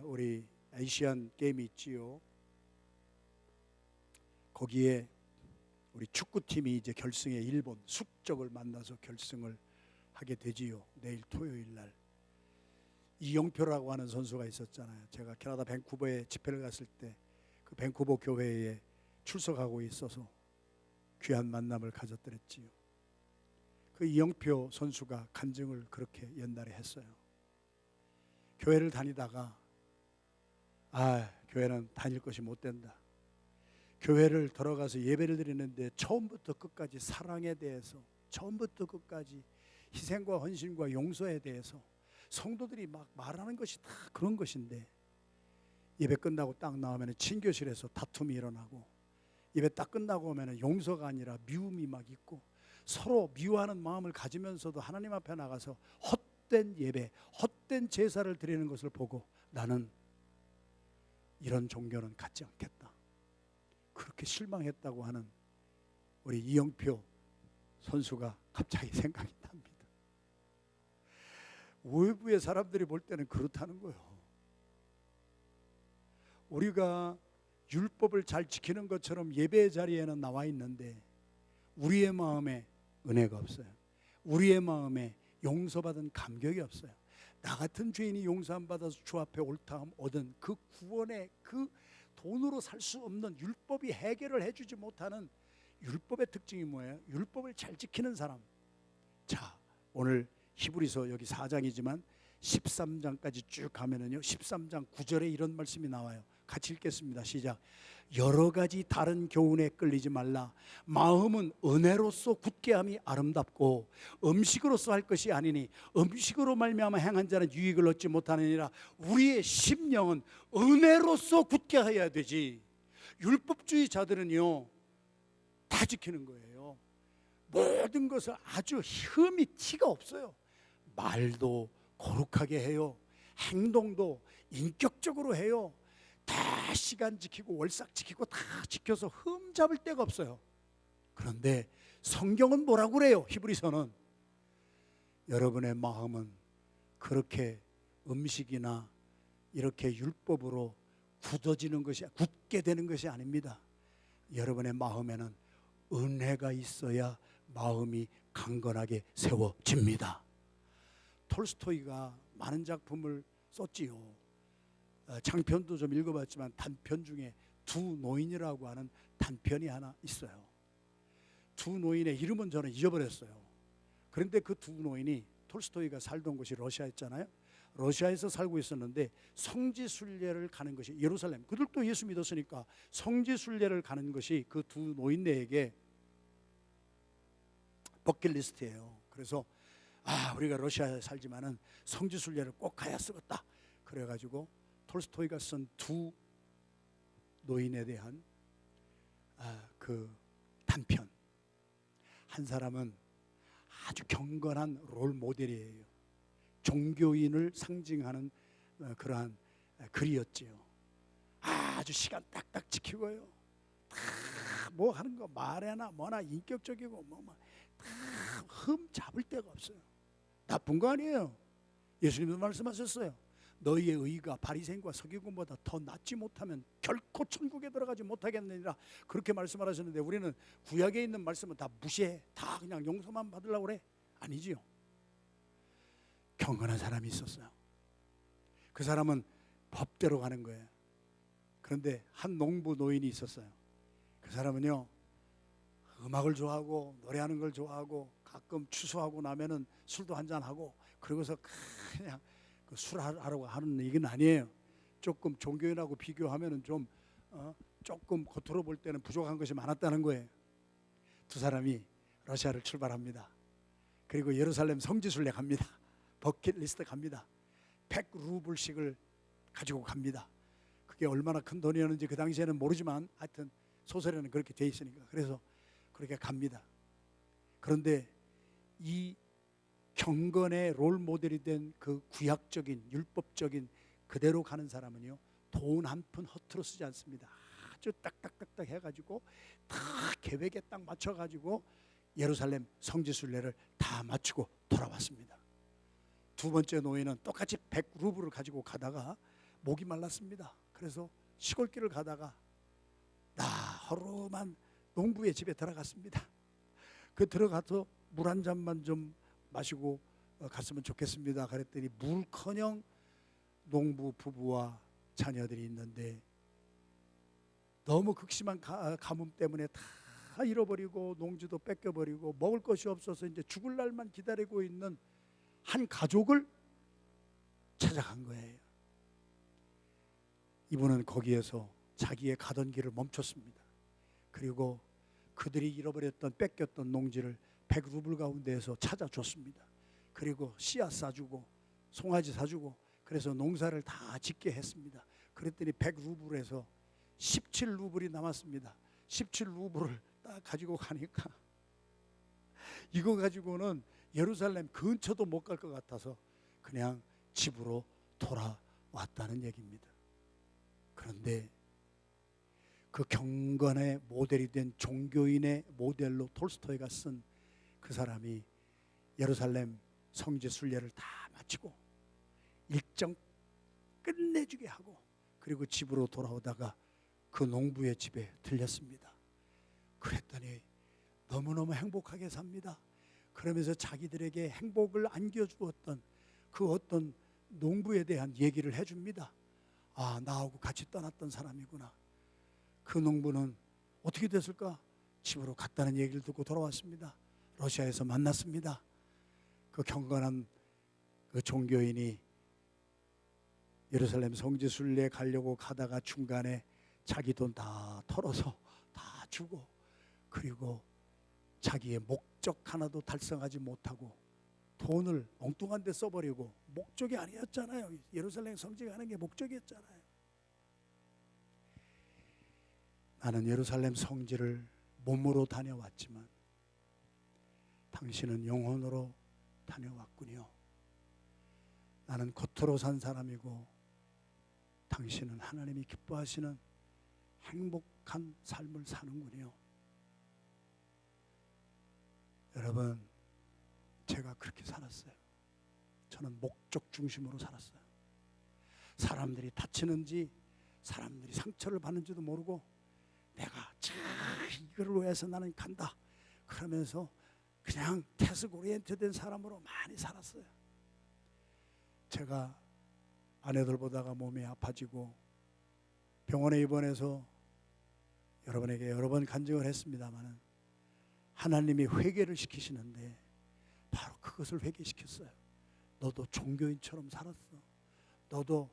우리 아시안 게임이 있지요. 거기에 우리 축구팀이 이제 결승에 일본 숙적을 만나서 결승을 하게 되지요. 내일 토요일 날. 이영표라고 하는 선수가 있었잖아요. 제가 캐나다 밴쿠버에 집회를 갔을 때 그 밴쿠버 교회에 출석하고 있어서 귀한 만남을 가졌더랬지요. 그 이영표 선수가 간증을 그렇게 옛날에 했어요. 교회를 다니다가 교회는 다닐 것이 못 된다. 교회를 들어가서 예배를 드리는데 처음부터 끝까지 사랑에 대해서, 처음부터 끝까지 희생과 헌신과 용서에 대해서 성도들이 막 말하는 것이 다 그런 것인데, 예배 끝나고 딱 나오면 친교실에서 다툼이 일어나고, 예배 딱 끝나고 오면 용서가 아니라 미움이 막 있고, 서로 미워하는 마음을 가지면서도 하나님 앞에 나가서 헛된 예배, 헛된 제사를 드리는 것을 보고 나는 이런 종교는 갖지 않겠다, 그렇게 실망했다고 하는 우리 이영표 선수가 갑자기 생각이 납니다. 외부의 사람들이 볼 때는 그렇다는 거예요. 우리가 율법을 잘 지키는 것처럼 예배의 자리에는 나와 있는데 우리의 마음에 은혜가 없어요. 우리의 마음에 용서받은 감격이 없어요. 나 같은 죄인이 용서 안 받아서 주 앞에 옳다함 얻은 그 구원의 그 돈으로 살 수 없는, 율법이 해결을 해주지 못하는 율법의 특징이 뭐예요? 율법을 잘 지키는 사람. 자, 오늘 히브리서 여기 4장이지만 13장까지 쭉 가면은요, 13장 9절에 이런 말씀이 나와요. 같이 읽겠습니다. 시작. 여러 가지 다른 교훈에 끌리지 말라. 마음은 은혜로서 굳게함이 아름답고 음식으로서 할 것이 아니니 음식으로 말미암아 행한 자는 유익을 얻지 못하느니라. 우리의 심령은 은혜로서 굳게 해야 되지. 율법주의자들은요 다 지키는 거예요. 모든 것을 아주 흠이 티가 없어요. 말도 거룩하게 해요. 행동도 인격적으로 해요. 다 시간 지키고 월삭 지키고 다 지켜서 흠 잡을 데가 없어요. 그런데 성경은 뭐라고 그래요? 히브리서는 여러분의 마음은 그렇게 음식이나 이렇게 율법으로 굳어지는 것이, 굳게 되는 것이 아닙니다. 여러분의 마음에는 은혜가 있어야 마음이 강건하게 세워집니다. 톨스토이가 많은 작품을 썼지요. 장편도 좀 읽어봤지만 단편 중에 두 노인이라고 하는 단편이 하나 있어요. 두 노인의 이름은 저는 잊어버렸어요. 그런데 그 두 노인이 톨스토이가 살던 곳이 러시아였잖아요. 러시아에서 살고 있었는데 성지순례를 가는 것이 예루살렘, 그들도 예수 믿었으니까 성지순례를 가는 것이 그 두 노인네에게 버킷리스트예요. 그래서 우리가 러시아에 살지만은 성지순례를 꼭 가야 쓰겠다. 그래가지고 톨스토이가 쓴 두 노인에 대한 그 단편. 한 사람은 아주 경건한 롤 모델이에요. 종교인을 상징하는 그러한 글이었지요. 아주 시간 딱딱 지키고요. 다 뭐 하는 거 말해나 뭐나 인격적이고 흠 잡을 데가 없어요. 나쁜 거 아니에요. 예수님도 말씀하셨어요. 너희의 의가 바리새인과 서기관보다 더 낫지 못하면 결코 천국에 들어가지 못하겠느니라. 그렇게 말씀을 하셨는데 우리는 구약에 있는 말씀은 다 무시해. 다 그냥 용서만 받으려고 그래. 아니지요. 경건한 사람이 있었어요. 그 사람은 법대로 가는 거예요. 그런데 한 농부 노인이 있었어요. 그 사람은요, 음악을 좋아하고 노래하는 걸 좋아하고 가끔 추수하고 나면은 술도 한잔하고 그러고서 그냥 술하라고 하는 얘기는 아니에요. 조금 종교인하고 비교하면은 좀 조금 겉으로 볼 때는 부족한 것이 많았다는 거예요. 두 사람이 러시아를 출발합니다. 그리고 예루살렘 성지순례 갑니다. 버킷리스트 갑니다. 100루블씩을 가지고 갑니다. 그게 얼마나 큰 돈이었는지 그 당시에는 모르지만 하여튼 소설에는 그렇게 돼 있으니까 그래서 그렇게 갑니다. 그런데 이 경건의 롤 모델이 된 그 구약적인 율법적인 그대로 가는 사람은요, 돈 한 푼 허투루 쓰지 않습니다. 아주 딱딱딱딱 해가지고 다 계획에 딱 맞춰가지고 예루살렘 성지순례를 다 마치고 돌아왔습니다. 두 번째 노인은 똑같이 100루블을 가지고 가다가 목이 말랐습니다. 그래서 시골길을 가다가 허름한 농부의 집에 들어갔습니다. 그 들어가서 물 한 잔만 좀 마시고 갔으면 좋겠습니다. 그랬더니 물커녕 농부 부부와 자녀들이 있는데 너무 극심한 가뭄 때문에 다 잃어버리고 농지도 뺏겨버리고 먹을 것이 없어서 이제 죽을 날만 기다리고 있는 한 가족을 찾아간 거예요. 이분은 거기에서 자기의 가던 길을 멈췄습니다. 그리고 그들이 잃어버렸던 뺏겼던 농지를 100루블 가운데에서 찾아줬습니다. 그리고 씨앗 사주고 송아지 사주고 그래서 농사를 다 짓게 했습니다. 그랬더니 100루블에서 17루블이 남았습니다. 17루블을 딱 가지고 가니까 이거 가지고는 예루살렘 근처도 못 갈 것 같아서 그냥 집으로 돌아왔다는 얘기입니다. 그런데 그 경건의 모델이 된 종교인의 모델로 톨스토이가 쓴 그 사람이 예루살렘 성지 순례를 다 마치고 일정 끝내주게 하고 그리고 집으로 돌아오다가 그 농부의 집에 들렸습니다. 그랬더니 너무너무 행복하게 삽니다. 그러면서 자기들에게 행복을 안겨주었던 그 어떤 농부에 대한 얘기를 해줍니다. 나하고 같이 떠났던 사람이구나. 그 농부는 어떻게 됐을까? 집으로 갔다는 얘기를 듣고 돌아왔습니다. 러시아에서 만났습니다. 그 경건한 그 종교인이 예루살렘 성지순례 가려고 가다가 중간에 자기 돈 다 털어서 다 주고 그리고 자기의 목적 하나도 달성하지 못하고 돈을 엉뚱한 데 써버리고 목적이 아니었잖아요. 예루살렘 성지 가는 게 목적이었잖아요. 나는 예루살렘 성지를 몸으로 다녀왔지만 당신은 영혼으로 다녀왔군요. 나는 겉으로 산 사람이고 당신은 하나님이 기뻐하시는 행복한 삶을 사는군요. 여러분, 제가 그렇게 살았어요. 저는 목적 중심으로 살았어요. 사람들이 다치는지 사람들이 상처를 받는지도 모르고 내가 이걸 위해서 나는 간다 그러면서 그냥 태스크 오리엔트 된 사람으로 많이 살았어요. 제가 아내들 보다가 몸이 아파지고 병원에 입원해서 여러분에게 여러 번 간증을 했습니다마는 하나님이 회개를 시키시는데 바로 그것을 회개시켰어요. 너도 종교인처럼 살았어. 너도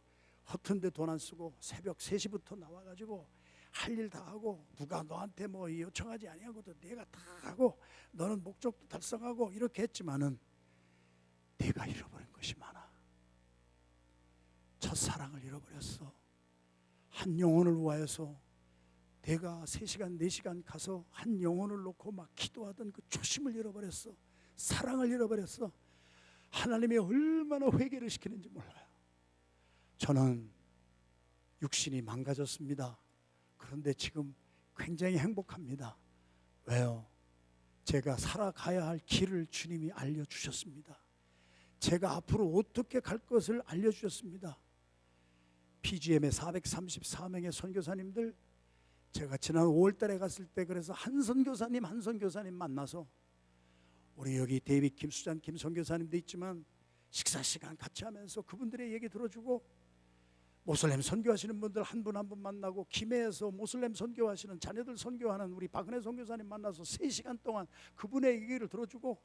허튼 데 돈 안 쓰고 새벽 3시부터 나와가지고 할 일 다 하고 누가 너한테 뭐 요청하지 아니하고도 내가 다 하고 너는 목적도 달성하고 이렇게 했지만은 내가 잃어버린 것이 많아. 첫사랑을 잃어버렸어. 한 영혼을 위하여서 내가 3시간 4시간 가서 한 영혼을 놓고 막 기도하던 그 초심을 잃어버렸어. 사랑을 잃어버렸어. 하나님이 얼마나 회개를 시키는지 몰라요. 저는 육신이 망가졌습니다. 그런데 지금 굉장히 행복합니다. 왜요? 제가 살아가야 할 길을 주님이 알려주셨습니다. 제가 앞으로 어떻게 갈 것을 알려주셨습니다. PGM의 434명의 선교사님들, 제가 지난 5월 달에 갔을 때 그래서 한 선교사님 만나서 우리 여기 데이빗 김수잔 김 선교사님도 있지만 식사 시간 같이 하면서 그분들의 얘기 들어주고, 모슬렘 선교하시는 분들 한 분 한 분 만나고, 김해에서 모슬렘 선교하시는 자녀들 선교하는 우리 박은혜 선교사님 만나서 3시간 동안 그분의 얘기를 들어주고,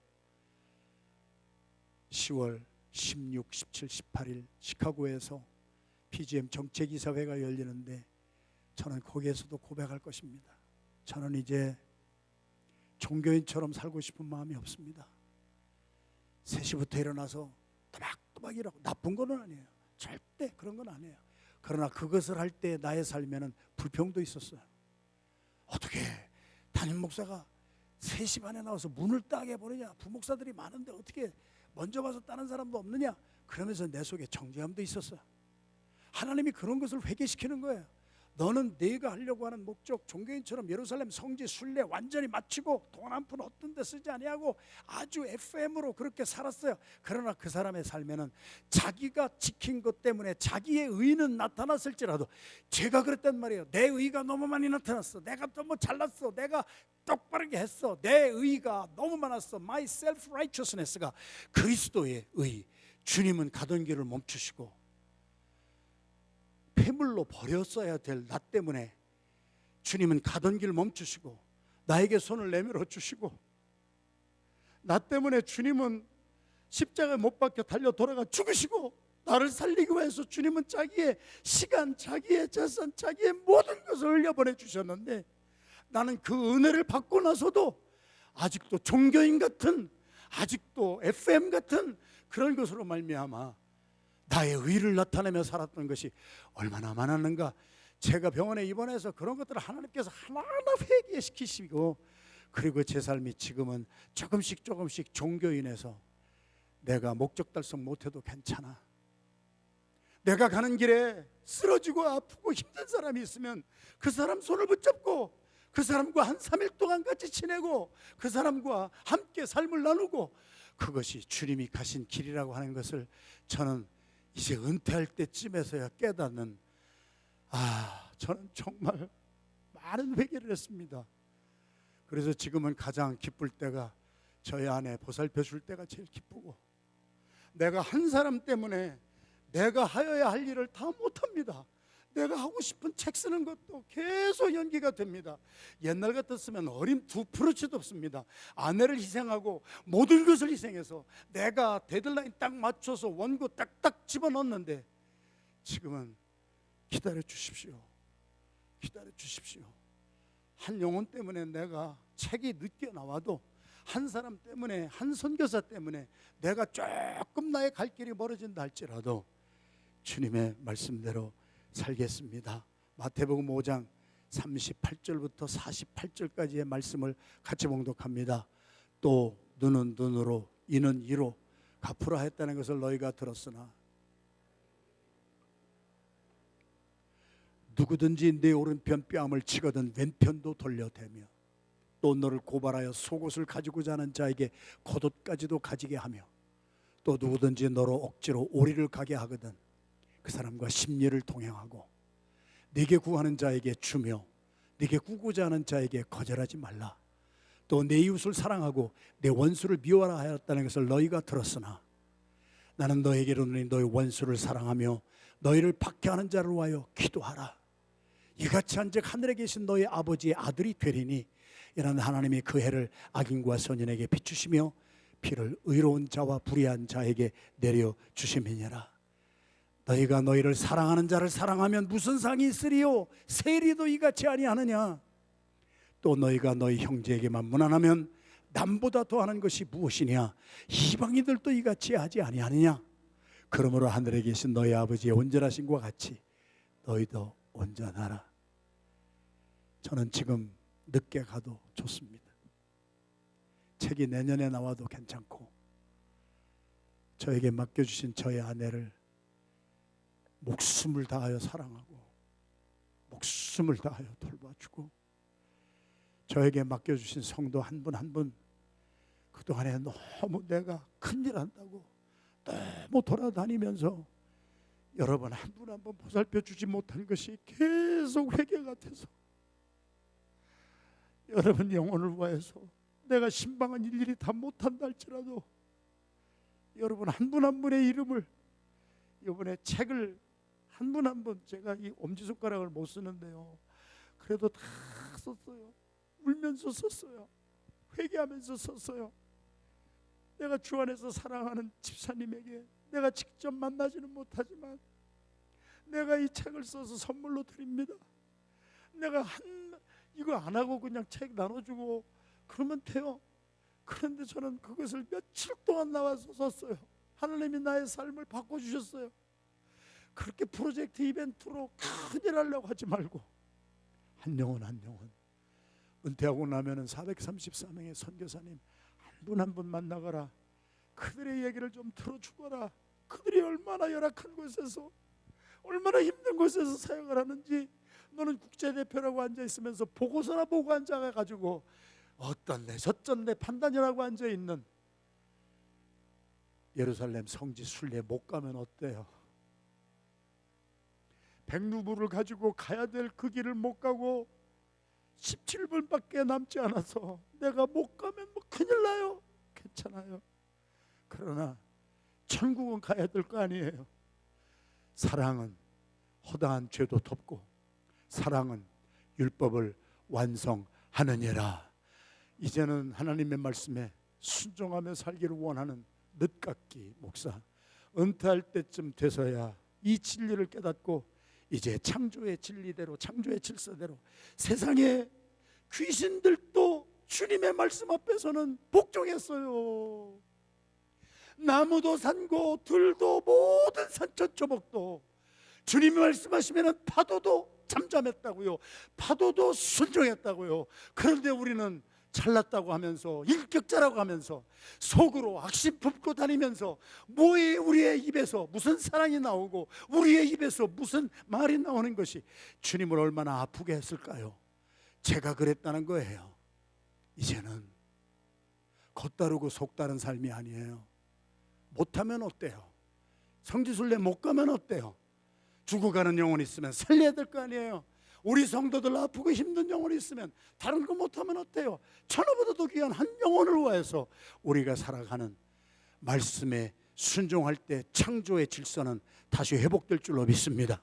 10월 16, 17, 18일 시카고에서 PGM 정책이사회가 열리는데 저는 거기에서도 고백할 것입니다. 저는 이제 종교인처럼 살고 싶은 마음이 없습니다. 3시부터 일어나서 또박또박 일하고, 나쁜 건 아니에요. 절대 그런 건 아니에요. 그러나 그것을 할 때 나의 삶에는 불평도 있었어요. 어떻게 담임 목사가 3시 반에 나와서 문을 따게 해버리냐, 부목사들이 많은데 어떻게 먼저 와서 따는 사람도 없느냐, 그러면서 내 속에 정죄함도 있었어요. 하나님이 그런 것을 회개시키는 거예요. 너는 네가 하려고 하는 목적, 종교인처럼 예루살렘 성지 순례 완전히 마치고 돈 한 푼 어떤 데 쓰지 아니하고 아주 FM으로 그렇게 살았어요. 그러나 그 사람의 삶에는 자기가 지킨 것 때문에 자기의 의는 나타났을지라도, 제가 그랬단 말이에요. 내 의가 너무 많이 나타났어. 내가 너무 잘났어. 내가 똑바르게 했어. 내 의가 너무 많았어. My self-righteousness가 그리스도의 의. 주님은 가던 길을 멈추시고 폐물로 버렸어야 될 나 때문에 주님은 가던 길 멈추시고 나에게 손을 내밀어 주시고, 나 때문에 주님은 십자가에 못 박혀 달려 돌아가 죽으시고 나를 살리기 위해서 주님은 자기의 시간, 자기의 재산, 자기의 모든 것을 흘려보내 주셨는데, 나는 그 은혜를 받고 나서도 아직도 종교인 같은, 아직도 FM 같은 그런 것으로 말미암아 나의 의를 나타내며 살았던 것이 얼마나 많았는가. 제가 병원에 입원해서 그런 것들을 하나님께서 하나하나 회개시키시고, 그리고 제 삶이 지금은 조금씩 종교인에서 내가 목적 달성 못해도 괜찮아, 내가 가는 길에 쓰러지고 아프고 힘든 사람이 있으면 그 사람 손을 붙잡고 그 사람과 한 3일 동안 같이 지내고 그 사람과 함께 삶을 나누고, 그것이 주님이 가신 길이라고 하는 것을 저는 이제 은퇴할 때쯤에서야 깨닫는, 저는 정말 많은 회개를 했습니다. 그래서 지금은 가장 기쁠 때가 저희 아내 보살펴 줄 때가 제일 기쁘고, 내가 한 사람 때문에 내가 하여야 할 일을 다 못합니다. 내가 하고 싶은 책 쓰는 것도 계속 연기가 됩니다. 옛날 같았으면 어림 2%도 없습니다. 아내를 희생하고 모든 것을 희생해서 내가 데드라인 딱 맞춰서 원고 딱딱 집어넣었는데, 지금은 기다려 주십시오. 기다려 주십시오. 한 영혼 때문에 내가 책이 늦게 나와도, 한 사람 때문에, 한 선교사 때문에 내가 조금 나의 갈 길이 멀어진다 할지라도 주님의 말씀대로 살겠습니다. 마태복음 5장 38절부터 48절까지의 말씀을 같이 봉독합니다. 또 눈은 눈으로 이는 이로 갚으라 했다는 것을 너희가 들었으나 누구든지 내 오른편 뺨을 치거든 왼편도 돌려대며, 또 너를 고발하여 속옷을 가지고자 하는 자에게 겉옷까지도 가지게 하며, 또 누구든지 너로 억지로 오리를 가게 하거든 그 사람과 심리를 동행하고, 네게 구하는 자에게 주며 네게 구고자 하는 자에게 거절하지 말라. 또 내 이웃을 사랑하고 내 원수를 미워하라 하였다는 것을 너희가 들었으나 나는 너에게 이르노니 너희 원수를 사랑하며 너희를 박해하는 자를 위하여 기도하라. 이같이 한즉 하늘에 계신 너희 아버지의 아들이 되리니 이는 하나님이 그 해를 악인과 선인에게 비추시며 비를 의로운 자와 불의한 자에게 내려 주심이니라. 너희가 너희를 사랑하는 자를 사랑하면 무슨 상이 있으리요? 세리도 이같이 아니하느냐? 또 너희가 너희 형제에게만 무난하면 남보다 더하는 것이 무엇이냐? 이방인들도 이같이 하지 아니하느냐? 그러므로 하늘에 계신 너희 아버지의 온전하심과 같이 너희도 온전하라. 저는 지금 늦게 가도 좋습니다. 책이 내년에 나와도 괜찮고, 저에게 맡겨주신 저의 아내를 목숨을 다하여 사랑하고 목숨을 다하여 돌봐주고, 저에게 맡겨주신 성도 한 분 한 분 그동안에 너무 내가 큰일 한다고 너무 돌아다니면서 여러분 한 분 한 분 보살펴 주지 못한 것이 계속 회개 같아서, 여러분 영혼을 위해서 내가 신방은 일일이 다 못한다 할지라도 여러분 한 분 한 분의 이름을, 이번에 책을 한 분 한 분, 제가 이 엄지손가락을 못 쓰는데요, 그래도 다 썼어요. 울면서 썼어요. 회개하면서 썼어요. 내가 주 안에서 사랑하는 집사님에게 내가 직접 만나지는 못하지만 내가 이 책을 써서 선물로 드립니다. 내가 이거 안 하고 그냥 책 나눠주고 그러면 돼요. 그런데 저는 그것을 며칠 동안 나와서 썼어요. 하나님이 나의 삶을 바꿔주셨어요. 그렇게 프로젝트 이벤트로 큰일 하려고 하지 말고 한 영혼 한 영혼, 은퇴하고 나면은 434명의 선교사님 한 분 한 분 만나거라. 그들의 얘기를 좀 들어주거라. 그들이 얼마나 열악한 곳에서 얼마나 힘든 곳에서 사역을 하는지. 너는 국제대표라고 앉아있으면서 보고서나 보고 앉아가지고 어떤데 저쩐데 판단이라고 앉아있는 예루살렘 성지 순례 못 가면 어때요? 백루부를 가지고 가야 될 그 길을 못 가고 17분밖에 남지 않아서 내가 못 가면 뭐 큰일 나요. 괜찮아요. 그러나 천국은 가야 될 거 아니에요. 사랑은 허다한 죄도 덮고 사랑은 율법을 완성하느니라. 이제는 하나님의 말씀에 순종하며 살기를 원하는 늦깎이 목사, 은퇴할 때쯤 돼서야 이 진리를 깨닫고 이제 창조의 진리대로, 창조의 질서대로 세상의 귀신들도 주님의 말씀 앞에서는 복종했어요. 나무도 산고 들도 모든 산천초목도 주님이 말씀하시면 파도도 잠잠했다고요. 파도도 순종했다고요. 그런데 우리는 잘났다고 하면서 인격자라고 하면서 속으로 악심 품고 다니면서 뭐에 우리의 입에서 무슨 사랑이 나오고 우리의 입에서 무슨 말이 나오는 것이 주님을 얼마나 아프게 했을까요? 제가 그랬다는 거예요. 이제는 겉다르고 속다른 삶이 아니에요. 못하면 어때요? 성지순례 못 가면 어때요? 죽어가는 영혼이 있으면 살려야 될 거 아니에요. 우리 성도들 아프고 힘든 영혼이 있으면 다른 거 못하면 어때요? 천하보다도 귀한 한 영혼을 위해서 우리가 살아가는 말씀에 순종할 때 창조의 질서는 다시 회복될 줄로 믿습니다.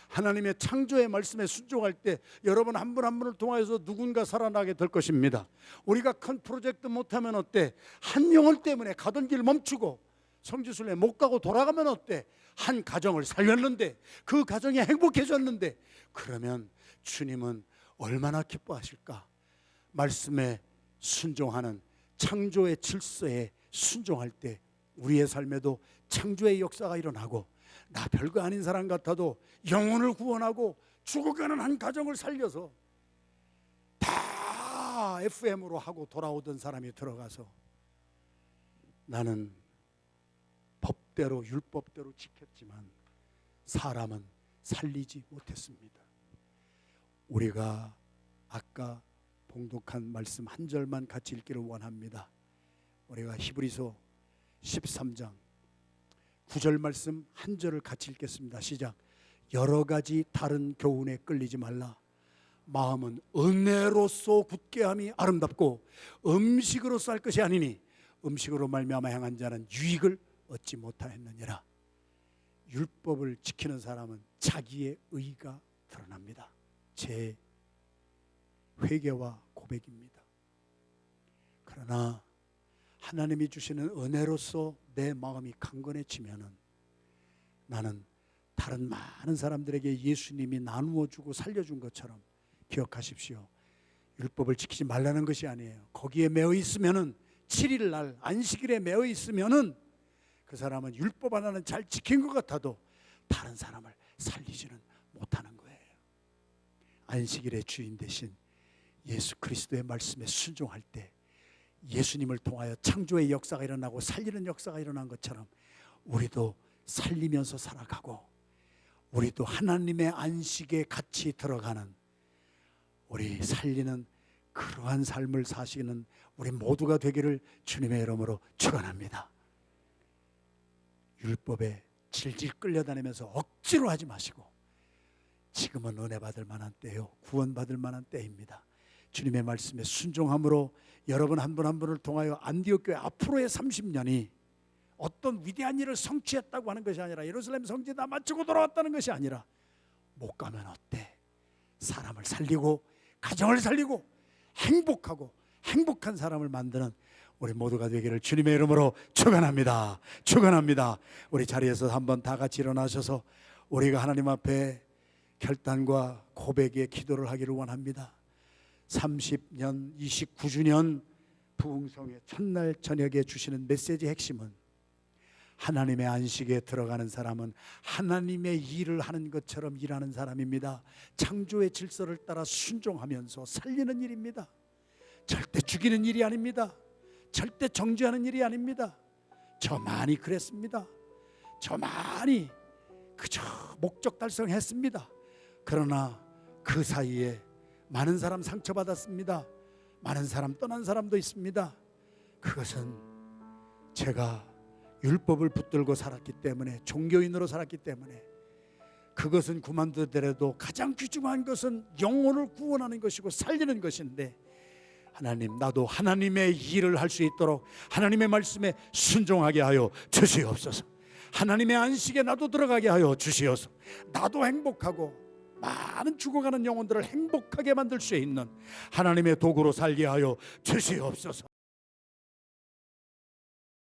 하나님의 창조의 말씀에 순종할 때 여러분 한 분 한 분을 통해서 누군가 살아나게 될 것입니다. 우리가 큰 프로젝트 못하면 어때? 한 영혼 때문에 가던 길 멈추고 성지순례 못 가고 돌아가면 어때? 한 가정을 살렸는데 그 가정이 행복해졌는데, 그러면 주님은 얼마나 기뻐하실까? 말씀에 순종하는 창조의 질서에 순종할 때 우리의 삶에도 창조의 역사가 일어나고, 나 별거 아닌 사람 같아도 영혼을 구원하고 죽어가는 한 가정을 살려서 다 FM으로 하고 돌아오던 사람이 들어가서 나는 법대로 율법대로 지켰지만 사람은 살리지 못했습니다. 우리가 아까 봉독한 말씀 한 절만 같이 읽기를 원합니다. 우리가 히브리서 13장 9절 말씀 한 절을 같이 읽겠습니다. 시작. 여러 가지 다른 교훈에 끌리지 말라. 마음은 은혜로서 굳게 함이 아름답고 음식으로 쌀 것이 아니니 음식으로 말미암아 행한 자는 유익을 얻지 못하였느니라. 율법을 지키는 사람은 자기의 의가 드러납니다. 제 회개와 고백입니다. 그러나 하나님이 주시는 은혜로서 내 마음이 강건해지면은 나는 다른 많은 사람들에게 예수님이 나누어 주고 살려준 것처럼, 기억하십시오. 율법을 지키지 말라는 것이 아니에요. 거기에 매여 있으면은 7일 날 안식일에 매여 있으면은 그 사람은 율법 하나는 잘 지킨 것 같아도 다른 사람을 살리지는 못하는 거예요. 안식일의 주인 대신 예수 그리스도의 말씀에 순종할 때 예수님을 통하여 창조의 역사가 일어나고 살리는 역사가 일어난 것처럼 우리도 살리면서 살아가고, 우리도 하나님의 안식에 같이 들어가는, 우리 살리는 그러한 삶을 사시는 우리 모두가 되기를 주님의 이름으로 축원합니다. 율법에 질질 끌려다니면서 억지로 하지 마시고, 지금은 은혜 받을 만한 때요, 구원 받을 만한 때입니다. 주님의 말씀에 순종함으로 여러분 한 분 한 분을 통하여 안디옥 교회 앞으로의 30년이 어떤 위대한 일을 성취했다고 하는 것이 아니라, 예루살렘 성지 다 마치고 돌아왔다는 것이 아니라, 못 가면 어때? 사람을 살리고 가정을 살리고 행복하고 행복한 사람을 만드는 우리 모두가 되기를 주님의 이름으로 축원합니다. 축원합니다. 우리 자리에서 한번 다 같이 일어나셔서 우리가 하나님 앞에 결단과 고백의 기도를 하기를 원합니다. 30년 29주년 부흥성의 첫날 저녁에 주시는 메시지 핵심은, 하나님의 안식에 들어가는 사람은 하나님의 일을 하는 것처럼 일하는 사람입니다. 창조의 질서를 따라 순종하면서 살리는 일입니다. 절대 죽이는 일이 아닙니다. 절대 정죄하는 일이 아닙니다. 저 많이 그랬습니다. 저 많이 그저 목적 달성했습니다. 그러나 그 사이에 많은 사람 상처받았습니다. 많은 사람 떠난 사람도 있습니다. 그것은 제가 율법을 붙들고 살았기 때문에, 종교인으로 살았기 때문에, 그것은 그만두더라도 가장 귀중한 것은 영혼을 구원하는 것이고 살리는 것인데, 하나님, 나도 하나님의 일을 할 수 있도록 하나님의 말씀에 순종하게 하여 주시옵소서. 하나님의 안식에 나도 들어가게 하여 주시옵소서. 나도 행복하고 많은 죽어가는 영혼들을 행복하게 만들 수 있는 하나님의 도구로 살게 하여 주시옵소서.